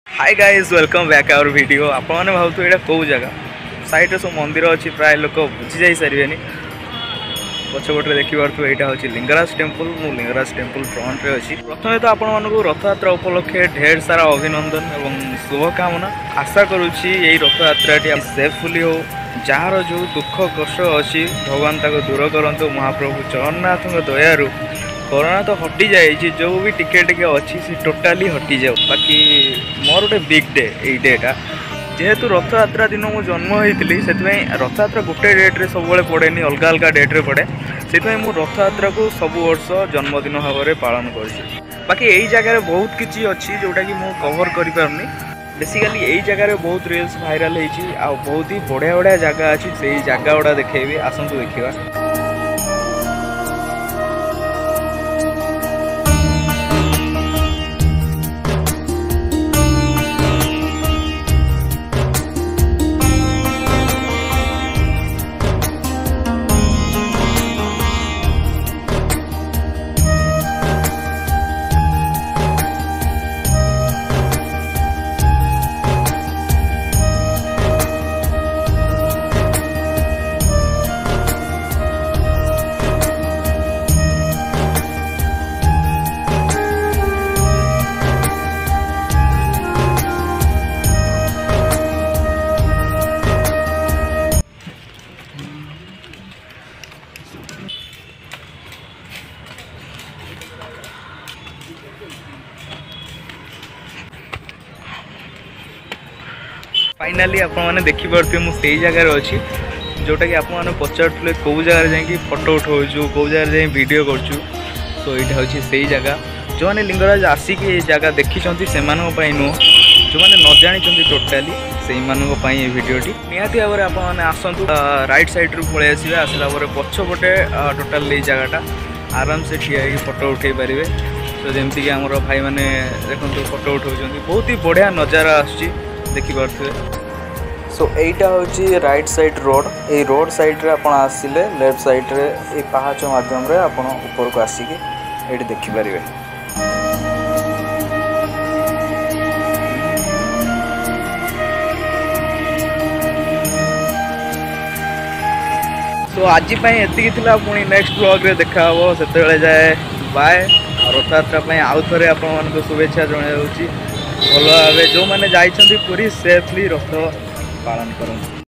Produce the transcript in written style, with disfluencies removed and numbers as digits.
Hi guys welcome back our video. आपने भावु यहाँ कौ जगह साइड सब मंदिर अच्छी प्राय लोक बुझी जा सारे पछपटे देखिपे यहाँ हूँ लिंगराज टेम्पल। मु लिंगराज टेम्पल फ्रंट रे अच्छी। प्रथम तो आपण मानक रथयात्रा उपलक्षे ढेर सारा अभिनंदन एवं शुभकामना। आशा करुच्ची यही रथयात्रा सेफुली हो, जार जो दुख कष्ट अच्छी भगवान तक दूर करंतु। महाप्रभु जगन्नाथ दयारू कोरोना तो हटी जाए, जो भी टिके टिके अच्छी सी टोटाली हटी जाओ। बाकी मोर गोटे बिग डे यही डेटा जेहेतु रथयात्रा दिन मु जन्म होती से रथयात्रा गोटे डेट्रे सब पड़े, अलग अलग डेट्रे पड़े। से मु रथयात्रा को सब वर्ष जन्मदिन भाव में पालन कर। बाकी यही जगह बहुत किसी अच्छी जोटा कि मु कवर कर पारनी। बेसिकली यही जगह बहुत रिल्स भाइराल होती, बहुत ही बढ़िया बढ़िया जगह अच्छी। से जगह गुड़ा देखेबी, आसतु देखा। फाइनाली आपने देखिपे मुझे जगार अच्छी जोटा कि आपने पचारे कौ जगार जा फोटो उठाऊ, कौ जगार जा वीडियो करूँ। तो यहाँ हूँ से जगह जो मैंने लिंगराज आसिक जगह देखी से नुह, जो मैंने न जानी टोटाली से भिडटी निहाती भाव में आपने आसतु। राइट सैड्रु पलि आसवे, आसला पछपटे टोटाल जगहटा आराम से ठिया फोटो उठे पारे। तो जमीक आम भाई मैंने देखो फोटो उठाऊँ, बहुत ही बढ़िया नजारा आखिपे। सो एटा हूँ राइट साइड रोड। ये रोड साइड रे आप आसिले लेफ्ट साइड रे ये पहाच माध्यम रे आप ऊपर को आसिक ये देखिपारे। सो आज एति पुणी नेक्स्ट ब्लॉग रे देखा से जाए बाय। रथयात्रा आउ थे आप शुभेच्छा जनाऊँगी। भल भाव जो मैंने जाइछन्ति पूरी सेफली रथ पालन करूँ।